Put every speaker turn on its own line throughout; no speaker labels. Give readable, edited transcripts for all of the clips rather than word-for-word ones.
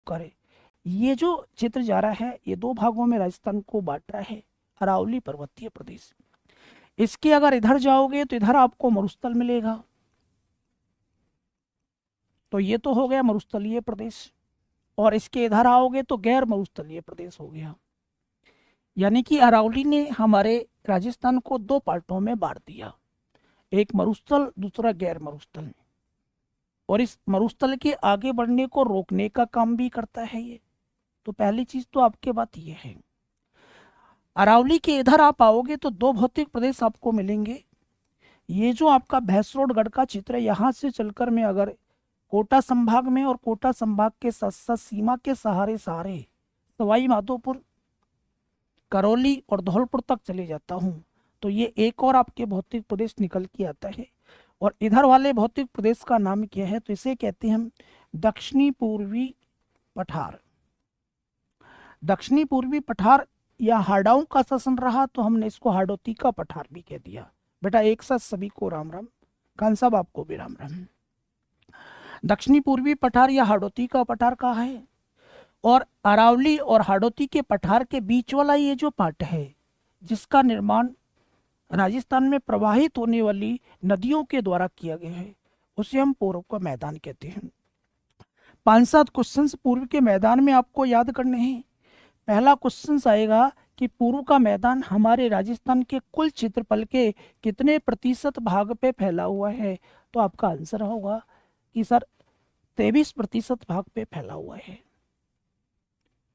करे। ये जो चित्र जा रहा है ये दो भागों में राजस्थान को बांट रहा है, अरावली पर्वतीय प्रदेश। इसके अगर इधर जाओगे तो इधर आपको मरुस्थल मिलेगा, तो ये तो हो गया मरुस्थलीय प्रदेश, और इसके इधर आओगे तो गैर मरुस्थलीय प्रदेश हो गया। यानी कि अरावली ने हमारे राजस्थान को दो पार्टों में बांट दिया, एक मरुस्थल दूसरा गैर मरुस्थल। और इस मरुस्थल के आगे बढ़ने को रोकने का काम भी करता है ये। तो पहली चीज तो आपके बात ये है। अरावली के इधर आप आओगे तो दो भौतिक प्रदेश आपको मिलेंगे। ये जो आपका भैंसरोडगढ़ का चित्र है, यहाँ से चलकर मैं अगर कोटा संभाग में और कोटा संभाग के साथ साथ सीमा के सहारे सहारे सवाई माधोपुर, करौली और धौलपुर तक चले जाता हूँ, तो ये एक और आपके भौतिक प्रदेश निकल के आता है। और इधर वाले भौतिक प्रदेश का नाम क्या है, तो इसे कहते हैं हम दक्षिणी पूर्वी पठार। दक्षिणी पूर्वी पठार या हाड़ाओं का शासन रहा तो हमने इसको हाड़ौती का पठार भी कह दिया। बेटा एक साथ सभी को राम राम, खान साहब आपको भी राम राम। दक्षिणी पूर्वी पठार या हाड़ौती का पठार कहा है। और अरावली और हाड़ौती के पठार के बीच वाला ये जो पार्ट है, जिसका निर्माण राजस्थान में प्रवाहित होने वाली नदियों के द्वारा किया गया है, उसे हम पूर्व का मैदान कहते हैं। 5-7 क्वेश्चन पूर्व के मैदान में आपको याद करने हैं। पहला क्वेश्चन आएगा कि पूर्व का मैदान हमारे राजस्थान के कुल क्षेत्रफल के कितने प्रतिशत भाग पे फैला हुआ है, तो आपका आंसर होगा कि सर 23% भाग पे फैला हुआ है।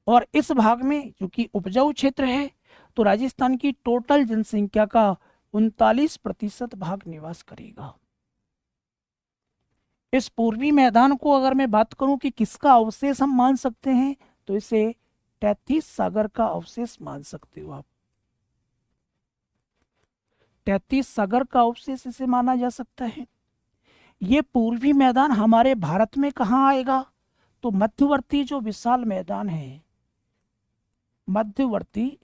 और इस भाग में चूंकि उपजाऊ क्षेत्र है तो राजस्थान की टोटल जनसंख्या का 39% भाग निवास करेगा। इस पूर्वी मैदान को अगर मैं बात करूं कि किसका अवशेष हम मान सकते हैं, तो इसे 33 सागर का अवशेष मान सकते हो आप। 33 सागर का अवशेष इसे माना जा सकता है। ये पूर्वी मैदान हमारे भारत में कहाँ आएगा, तो मध्यवर्ती जो विशाल मैदान है, मध्यवर्ती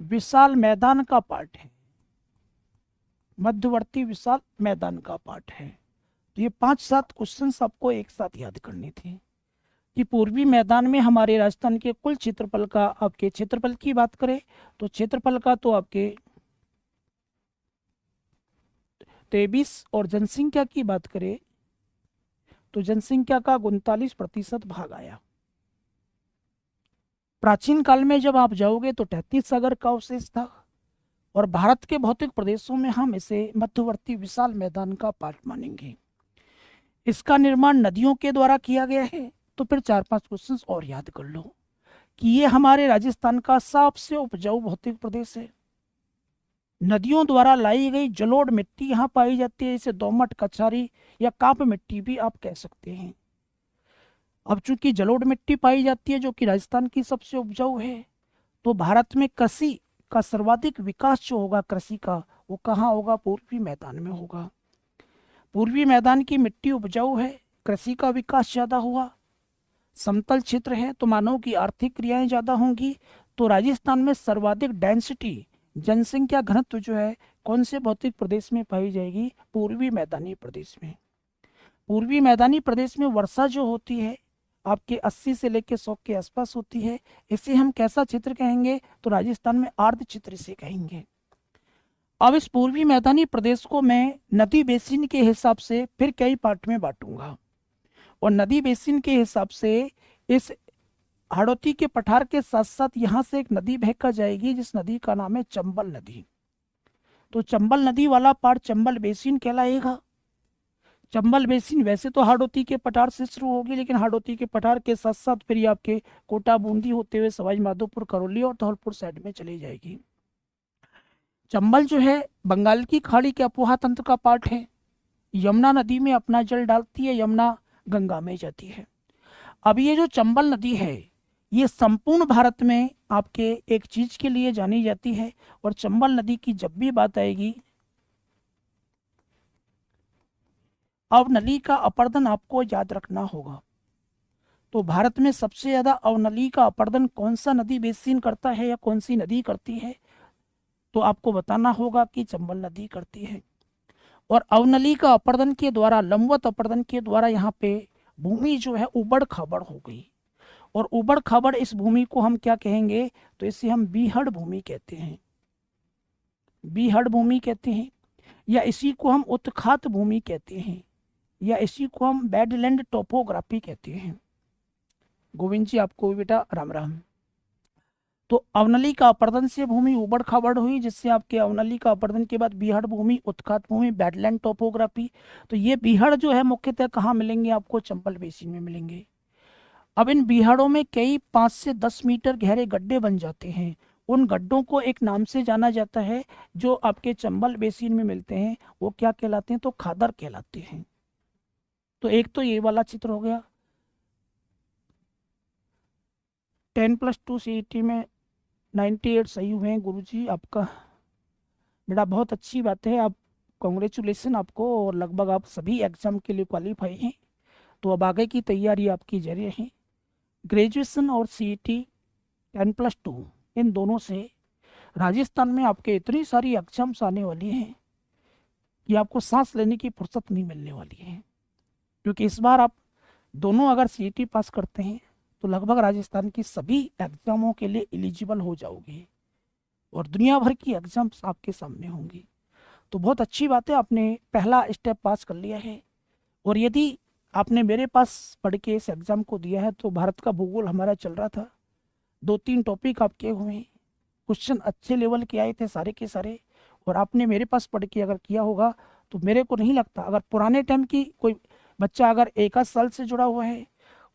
विशाल मैदान का पार्ट है, मध्यवर्ती विशाल मैदान का पार्ट है। तो ये 5-7 क्वेश्चन आपको एक साथ याद करने थे कि पूर्वी मैदान में हमारे राजस्थान के कुल क्षेत्रफल का, आपके क्षेत्रफल की बात करें तो क्षेत्रफल का तो आपके 23, और जनसंख्या की बात करें तो जनसंख्या का 39% भाग आया। प्राचीन काल में जब आप जाओगे तो 33 सागर का अवशेष था, और भारत के भौतिक प्रदेशों में हम इसे मध्यवर्ती विशाल मैदान का पार्ट मानेंगे। इसका निर्माण नदियों के द्वारा किया गया है। तो फिर 4-5 क्वेश्चन और याद कर लो कि ये हमारे राजस्थान का सबसे उपजाऊ भौतिक प्रदेश है। नदियों द्वारा लाई गई जलोढ़ मिट्टी यहाँ पाई जाती है, इसे दोमट, कछारी या काप मिट्टी भी आप कह सकते हैं। अब चूंकि जलोढ़ मिट्टी पाई जाती है जो कि राजस्थान की सबसे उपजाऊ है, तो भारत में कृषि का सर्वाधिक विकास जो होगा कृषि का, वो कहाँ होगा, पूर्वी मैदान में होगा। पूर्वी मैदान की मिट्टी उपजाऊ है, कृषि का विकास ज्यादा हुआ। समतल क्षेत्र है तो मानव की आर्थिक क्रियाएं ज्यादा होंगी। तो राजस्थान में सर्वाधिक डेंसिटी, जनसंख्या घनत्व जो है कौन से भौतिक प्रदेश में पाई जाएगी, पूर्वी मैदानी प्रदेश में। पूर्वी मैदानी प्रदेश में वर्षा जो होती है आपके 80 से लेकर 100 के आसपास होती है। इसे हम कैसा क्षेत्र कहेंगे, तो राजस्थान में आर्द्र क्षेत्र इसे कहेंगे। अब इस पूर्वी मैदानी प्रदेश को मैं नदी बेसिन के हिसाब से फिर कई पार्ट में बांटूंगा, और नदी बेसिन के हिसाब से इस हाड़ौती के पठार के साथ साथ यहाँ से एक नदी बहकर जाएगी जिस नदी का नाम है चंबल नदी। तो चंबल नदी वाला पार्ट चंबल बेसिन कहलाएगा। चंबल बेसिन वैसे तो हाड़ौती के पठार से शुरू होगी, लेकिन हाड़ौती के पठार के साथ साथ फिर ये आपके कोटा बूंदी होते हुए सवाई माधोपुर, करौली और धौलपुर साइड में चली जाएगी। चंबल जो है बंगाल की खाड़ी के अपोहा तंत्र का पार्ट है। यमुना नदी में अपना जल डालती है, यमुना गंगा में जाती है। अब ये जो चंबल नदी है ये संपूर्ण भारत में आपके एक चीज के लिए जानी जाती है, और चंबल नदी की जब भी बात आएगी, अवनली का अपर्दन आपको याद रखना होगा। तो भारत में सबसे ज्यादा अवनली का अपर्दन कौन सा नदी बेसिन करता है या कौन सी नदी करती है, तो आपको बताना होगा कि चंबल नदी करती है। और अवनली का अपर्दन के द्वारा, लंबवत अपर्दन के द्वारा यहाँ पे भूमि जो है उबड़ खाबड़ हो गई। और उबड़ खाबड़ इस भूमि को हम क्या कहेंगे, तो इसे हम बीहड़ भूमि कहते हैं, बीहड़ भूमि कहते हैं, या इसी को हम उत्खात भूमि कहते हैं, या इसी को हम बैडलैंड टोपोग्राफी कहते हैं। गोविंद जी आपको भी बेटा राम राम। तो अवनली का अपर्दन से भूमि उबड़ खाबड़ हुई, जिससे आपके अवनली का अपर्दन के बाद बीहड़ भूमि, उत्खात भूमि, बैडलैंड टोपोग्राफी। तो ये बीहड़ जो है मुख्यतः कहाँ मिलेंगे आपको, चंबल बेसिन में मिलेंगे। अब इन बीहड़ों में कई 5 से 10 मीटर गहरे गड्ढे बन जाते हैं। उन गड्ढों को एक नाम से जाना जाता है जो आपके चंबल बेसिन में मिलते हैं, वो क्या कहलाते हैं, तो खादर कहलाते हैं। तो एक तो ये वाला चित्र हो गया। 10+2 CET में 98 सही हुए हैं गुरुजी, आपका बेटा बहुत अच्छी बात है। आप कॉन्ग्रेचुलेसन आपको, और लगभग आप सभी एग्जाम के लिए क्वालिफाई हैं। तो अब आगे की तैयारी आपकी जारी है। ग्रेजुएशन और CET 10+2 इन दोनों से राजस्थान में आपके इतनी सारी एग्जाम्स आने वाली हैं कि आपको सांस लेने की फुर्सत नहीं मिलने वाली है। क्योंकि इस बार आप दोनों अगर CET पास करते हैं तो लगभग राजस्थान की सभी एग्जामों के लिए एलिजिबल हो जाओगे, और दुनिया भर की एग्जाम्स आपके सामने होंगी। तो बहुत अच्छी बात है, आपने पहला स्टेप पास कर लिया है। और यदि आपने मेरे पास पढ़ के इस एग्ज़ाम को दिया है, तो भारत का भूगोल हमारा चल रहा था, 2-3 टॉपिक आपके हुए, क्वेश्चन अच्छे लेवल के आए थे सारे के सारे, और आपने मेरे पास पढ़ के अगर किया होगा तो मेरे को नहीं लगता, अगर पुराने टाइम की कोई बच्चा अगर 1 साल से जुड़ा हुआ है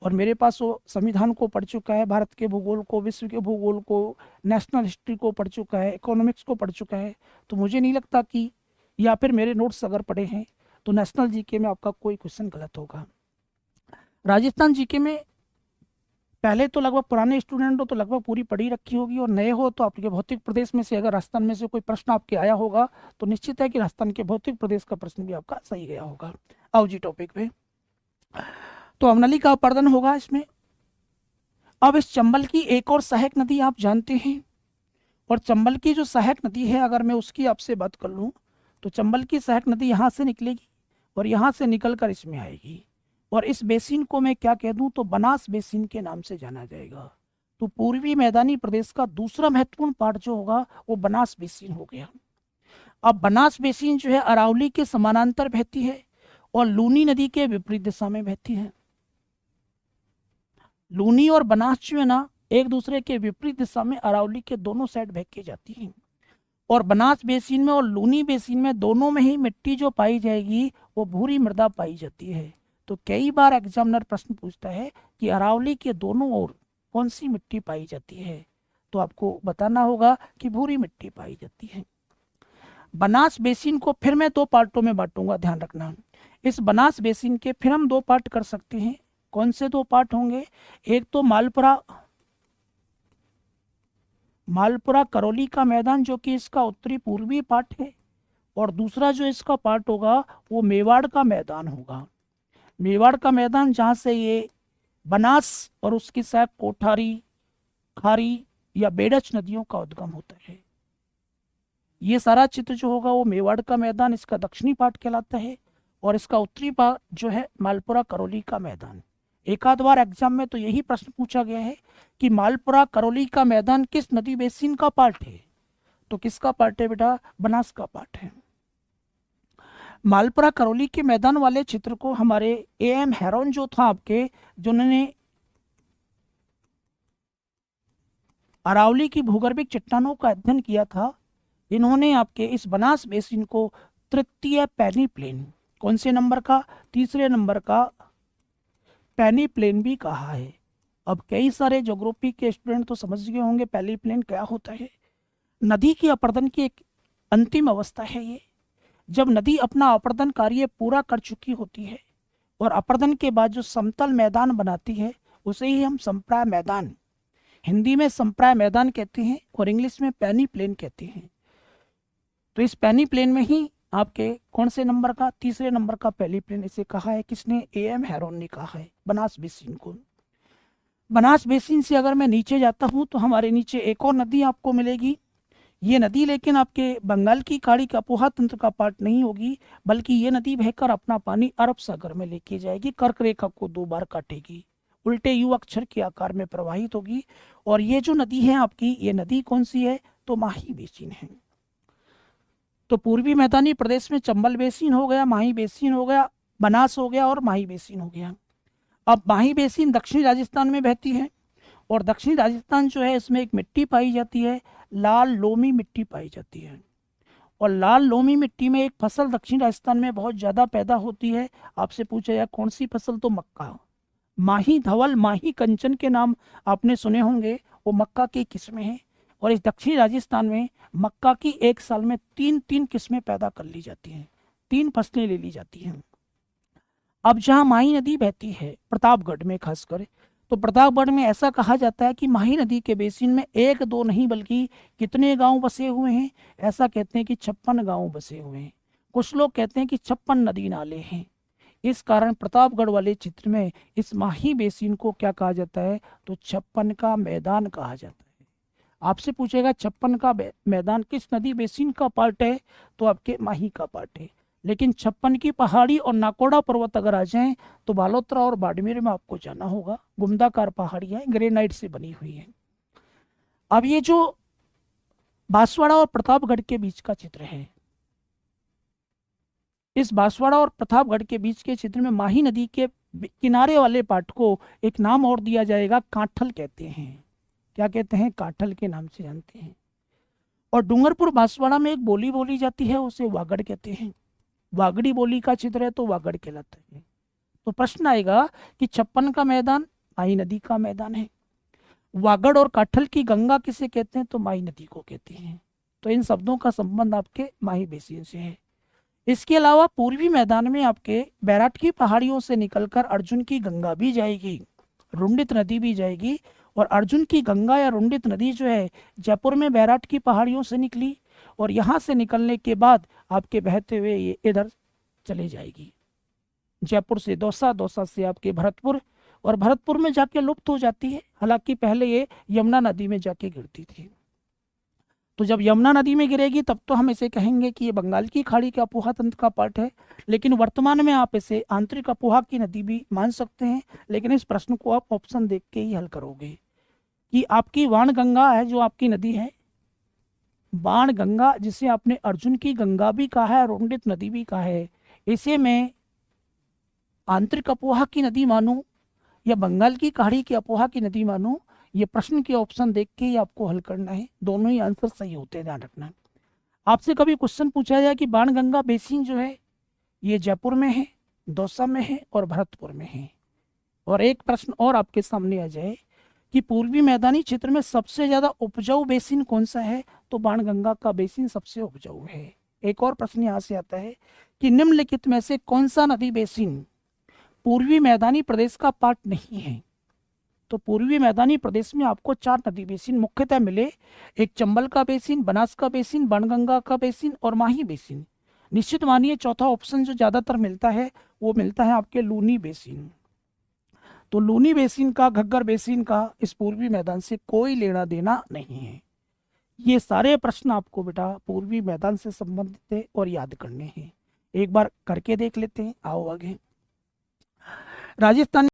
और मेरे पास वो संविधान को पढ़ चुका है, भारत के भूगोल को, विश्व के भूगोल को, नेशनल हिस्ट्री को पढ़ चुका है, इकोनॉमिक्स को पढ़ चुका है, तो मुझे नहीं लगता कि, या फिर मेरे नोट्स अगर पढ़े हैं तो नेशनल जीके में आपका कोई क्वेश्चन गलत होगा। राजस्थान जीके में पहले तो लगभग पुराने स्टूडेंट हो तो लगभग पूरी पढ़ी रखी होगी, और नए हो तो आपके भौतिक प्रदेश में से अगर राजस्थान में से कोई प्रश्न आपके आया होगा तो निश्चित है कि राजस्थान के भौतिक प्रदेश का प्रश्न भी आपका सही गया होगा। आओ जी टॉपिक पे। तो अवनली का अपर्दन होगा इसमें। अब इस चंबल की एक और सहायक नदी आप जानते हैं, और चंबल की जो सहायक नदी है अगर मैं उसकी आपसे बात कर लूँ तो चंबल की सहायक नदी यहाँ से निकलेगी और यहाँ से निकल कर इसमें आएगी, और इस बेसिन को मैं क्या कह दूं, तो बनास बेसिन के नाम से जाना जाएगा। तो पूर्वी मैदानी प्रदेश का दूसरा महत्वपूर्ण पार्ट जो होगा वो बनास बेसिन हो गया। अब बनास बेसिन जो है अरावली के समानांतर बहती है और लूनी नदी के विपरीत दिशा में बहती है। लूनी और बनास जो है ना एक दूसरे के विपरीत दिशा में अरावली के दोनों साइड बह के जाती हैं, और बनास बेसिन में और लूनी बेसिन में दोनों में ही मिट्टी जो पाई जाएगी वो भूरी मृदा पाई जाती है। तो कई बार एग्जामिनर प्रश्न पूछता है कि अरावली के दोनों ओर कौन सी मिट्टी पाई जाती है, तो आपको बताना होगा कि भूरी मिट्टी पाई जाती है। बनास बेसिन को फिर मैं 2 पार्टों में बांटूंगा, ध्यान रखना। इस बनास बेसिन के फिर हम 2 पार्ट कर सकते हैं। कौन से 2 पार्ट होंगे, एक तो मालपुरा करौली का मैदान जो कि इसका उत्तरी पूर्वी पार्ट है, और दूसरा जो इसका पार्ट होगा वो मेवाड़ का मैदान होगा। मेवाड़ का मैदान जहाँ से ये बनास और उसकी सहायक कोठारी, खारी या बेडच नदियों का उद्गम होता है। ये सारा चित्र जो होगा वो मेवाड़ का मैदान इसका दक्षिणी पार्ट कहलाता है, और इसका उत्तरी पार्ट जो है मालपुरा करौली का मैदान। एक आध बार एग्जाम में तो यही प्रश्न पूछा गया है कि मालपुरा करौली का मैदान किस नदी बेसिन का पार्ट है, तो किसका पार्ट है बेटा, बनास का पार्ट है। मालपुरा करौली के मैदान वाले चित्र को हमारे AM हेरोन जो था आपके, जिन्होंने अरावली की भूगर्भिक चट्टानों का अध्ययन किया था, इन्होंने आपके इस बनास बेसिन को तृतीय पैनी प्लेन, कौन से नंबर का, तीसरे नंबर का पैनी प्लेन भी कहा है। अब कई सारे ज्योग्राफी के स्टूडेंट तो समझ गए होंगे पैनी प्लेन क्या होता है। नदी की अपर्दन की एक अंतिम अवस्था है ये, जब नदी अपना अपर्दन कार्य पूरा कर चुकी होती है और अपर्दन के बाद जो समतल मैदान बनाती है उसे ही हम संप्राय मैदान, हिंदी में संप्राय मैदान कहते हैं और इंग्लिश में पैनी प्लेन कहते हैं। तो इस पैनी प्लेन में ही आपके कौन से नंबर का, तीसरे नंबर का पैनी प्लेन इसे कहा है, किसने, AM हेरोन ने कहा है बनास बेसिन को। बनास बेसिन से अगर मैं नीचे जाता हूँ तो हमारे नीचे एक और नदी आपको मिलेगी, ये नदी लेकिन आपके बंगाल की खाड़ी का अपोहा तंत्र का पार्ट नहीं होगी, बल्कि ये नदी बहकर अपना पानी अरब सागर में लेके जाएगी, कर्क रेखा को 2 बार काटेगी, उल्टे यू अक्षर के आकार में प्रवाहित होगी। और ये जो नदी है आपकी, ये नदी कौन सी है, तो माही बेसिन है। तो पूर्वी मैदानी प्रदेश में चंबल बेसिन हो गया, माही बेसिन हो गया, बनास हो गया और माही बेसिन हो गया। अब माही बेसिन दक्षिणी राजस्थान में बहती है, और दक्षिणी राजस्थान जो है इसमें एक मिट्टी पाई जाती है, लाल लोमी मिट्टी पाई जाती है। और लाल लोमी मिट्टी में एक फसल दक्षिण राजस्थान में बहुत ज़्यादा पैदा होती है। आपसे पूछा जाए कौन सी फसल, तो मक्का। माही धवल, माही कंचन के नाम आपने सुने होंगे, वो मक्का की किस्में हैं। और इस दक्षिणी राजस्थान में मक्का की एक साल में 3 किस्में पैदा कर ली जाती हैं, 3 फसलें ले ली जाती हैं। अब जहाँ माही नदी बहती है प्रतापगढ़ में खासकर, तो प्रतापगढ़ में ऐसा कहा जाता है कि माही नदी के बेसिन में 1-2 नहीं बल्कि कितने गांव बसे हुए हैं, ऐसा कहते हैं कि 56 गांव बसे हुए हैं। कुछ लोग कहते हैं कि 56 नदी नाले हैं। इस कारण प्रतापगढ़ वाले क्षेत्र में इस माही बेसिन को क्या कहा जाता है, तो 56 का मैदान कहा जाता है। आपसे पूछेगा 56 का मैदान किस नदी बेसिन का पार्ट है, तो आपके माही का पार्ट है। लेकिन 56 की पहाड़ी और नाकोड़ा पर्वत अगर आ जाएं तो बालोतरा और बाड़मेर में आपको जाना होगा। गुमदाकार पहाड़ियां ग्रेनाइट से बनी हुई हैं। अब ये जो बांसवाड़ा और प्रतापगढ़ के बीच का चित्र है, इस बांसवाड़ा और प्रतापगढ़ के बीच के क्षेत्र में माही नदी के किनारे वाले पार्ट को एक नाम और दिया जाएगा, कांठल कहते हैं। क्या कहते हैं, कांठल के नाम से जानते हैं। और डूंगरपुर बांसवाड़ा में एक बोली बोली जाती है, उसे वागड़ कहते हैं। वागड़ी बोली का चित्र है तो वागड़ कहलाता है। तो प्रश्न आएगा कि 56 का मैदान माही नदी का मैदान है। वागड़ और काठल की गंगा किसे कहते हैं, तो माही नदी को कहते हैं। तो इन शब्दों का संबंध आपके माही बेसिन से है। इसके अलावा पूर्वी मैदान में आपके बैराट की पहाड़ियों से निकलकर अर्जुन की गंगा भी जाएगी, रुंडित नदी भी जाएगी। और अर्जुन की गंगा या रुंडित नदी जो है जयपुर में बैराट की पहाड़ियों से निकली, और यहाँ से निकलने के बाद आपके बहते हुए ये इधर चले जाएगी, जयपुर से दौसा, दौसा से आपके भरतपुर, और भरतपुर में जाके लुप्त हो जाती है। हालांकि पहले ये यमुना नदी में जाके गिरती थी। तो जब यमुना नदी में गिरेगी तब तो हम इसे कहेंगे कि ये बंगाल की खाड़ी के अपोहा तंत्र का पार्ट है, लेकिन वर्तमान में आप इसे आंतरिक अपोहा की नदी भी मान सकते हैं। लेकिन इस प्रश्न को आप ऑप्शन देख के ही हल करोगे कि आपकी वाण गंगा है जो आपकी नदी है, बाण गंगा जिसे आपने अर्जुन की गंगा भी कहा है, रुंडित नदी भी कहा है, इसे मैं आंतरिक अपोहा की नदी मानूं या बंगाल की खाड़ी की अपोहा की नदी मानूं, ये प्रश्न के ऑप्शन देख के ही आपको हल करना है। दोनों ही आंसर सही होते हैं, ध्यान रखना। आपसे कभी क्वेश्चन पूछा जाए कि बाण गंगा बेसिन जो है ये जयपुर में है, दौसा में है और भरतपुर में है, और एक प्रश्न और आपके सामने आ जाए कि पूर्वी मैदानी क्षेत्र में सबसे ज्यादा उपजाऊ बेसिन कौन सा है, तो बाण गंगा का बेसिन सबसे उपजाऊ है। एक और प्रश्न यहाँ से आता है कि निम्नलिखित में से कौन सा नदी बेसिन पूर्वी मैदानी प्रदेश का पार्ट नहीं है। तो पूर्वी मैदानी प्रदेश में आपको 4 नदी बेसिन मुख्यतः मिले, एक चंबल का बेसिन, बनास का बेसिन, बाणगंगा का बेसिन और माही बेसिन। निश्चित मानिए चौथा ऑप्शन जो ज्यादातर मिलता है वो मिलता है आपके लूनी बेसिन। तो लूनी बेसिन का, घग्गर बेसिन का इस पूर्वी मैदान से कोई लेना देना नहीं है। ये सारे प्रश्न आपको बेटा पूर्वी मैदान से संबंधित है और याद करने हैं। एक बार करके देख लेते हैं, आओ आगे। राजस्थान